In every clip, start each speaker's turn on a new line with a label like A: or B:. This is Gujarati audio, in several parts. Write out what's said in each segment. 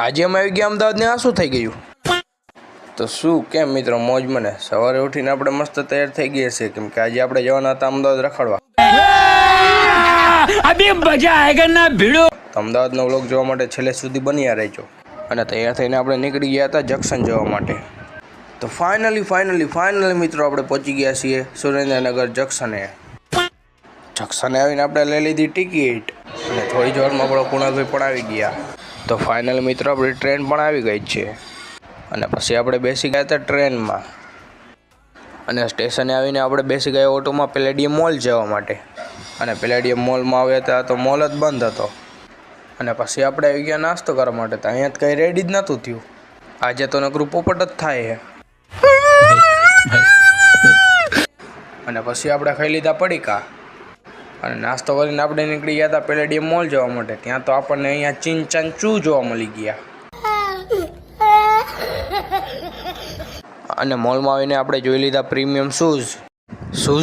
A: આજે અમે આવી ગયા અમદાવાદને આ શું થઈ ગયું? તો શું કેમ મિત્રો મોજ મને સવારે ઉઠીને આપણે મસ્ત તૈયાર થઈ ગયા છે કેમ કે આજે આપણે જવાના હતા અમદાવાદ રખડવા. અભી મજા આયેગા ના ભીડો. અમદાવાદનો વ્લોગ જોવા માટે છેલ્લે સુધી બન્યા રહેજો. અને તૈયાર થઈને આપણે નીકળી ગયા હતા જંકશન જવા માટે. તો ફાઇનલી મિત્રો આપણે પહોંચી ગયા છીએ સુરેન્દ્રનગર જંકશને. જંકશને આવીને આપણે લઈ લીધી ટિકિટ અને થોડી જ વારમાં આપણો કુણાલભાઈ પણ આવી ગયા. તો ફાઇનલી મિત્રો આપણી ટ્રેન પણ આવી ગઈ છે અને પછી આપણે બેસી ગયા હતા ટ્રેનમાં અને સ્ટેશને આવીને આપણે બેસી ગયા ઓટોમાં પેલેડિયમ મોલ જવા માટે. અને પેલેડિયમ મોલમાં આવ્યા હતા તો મોલ જ બંધ હતો અને પછી આપણે આવી ગયા નાસ્તો કરવા માટે. તો અહીંયા કંઈ રેડી જ નહોતું થયું. આજે તો નકરું પોપટ જ થાય છે. અને પછી આપણે ખાઈ લીધા પડીકા અને નાસ્તો કરીને આપણે નીકળી ગયા હતા પેલેડિયમ મોલ જવા માટે. ત્યાં તો આપણને અહીંયા ચીન ચૂ જોવા મળી ગયા. અને મોલમાં આવીને આપણે જોઈ લીધા પ્રીમિયમ શૂઝ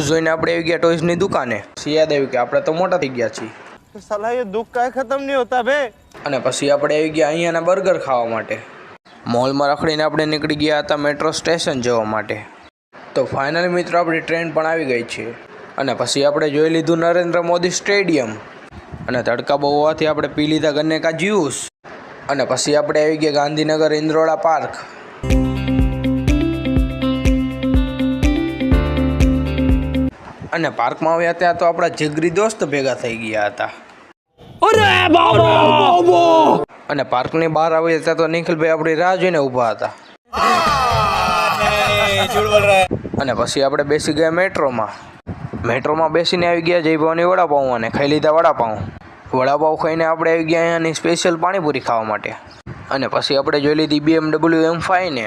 A: જોઈને આપણે આવી ગયા ટોયસની દુકાને. પછી યાદ આવ્યું કે આપણે તો મોટા થઈ ગયા છીએ.
B: સાલા ये दुख का खत्म नहीं होता बे.
A: અને પછી આપણે આવી ગયા અહીંયાના બર્ગર ખાવા માટે. મોલમાં રખડીને આપણે નીકળી ગયા હતા મેટ્રો સ્ટેશન જવા માટે. તો ફાઇનલી મિત્રો આપણી ટ્રેન પણ આવી ગઈ છે અને પછી આપણે જોઈ લીધું નરેન્દ્ર મોદી સ્ટેડિયમ. અને તડકા બહુ હોવાથી આપણે પી લીધા ગન્ને કા જ્યુસ. અને પછી આપણે આવી ગયા ગાંધીનગર ઇન્દ્રોડા પાર્ક. અને પાર્કમાં આવ્યા ત્યાં તો આપણા જીગરી દોસ્ત ભેગા થઈ ગયા હતા. અને પાર્કની બહાર આવ્યા ત્યાં તો નિખિલભાઈ આપણી રાહ જોઈને ઊભા હતા. અને પછી આપણે બેસી ગયા મેટ્રોમાં બેસીને આવી ગયા જયભાવની વડાપાઉં અને ખાઈ લીધા વડાપાઉં ખાઈને આપણે આવી ગયા અહીંયાની સ્પેશિયલ પાણીપુરી ખાવા માટે. અને પછી આપણે જોઈ લીધી BMW M5 ને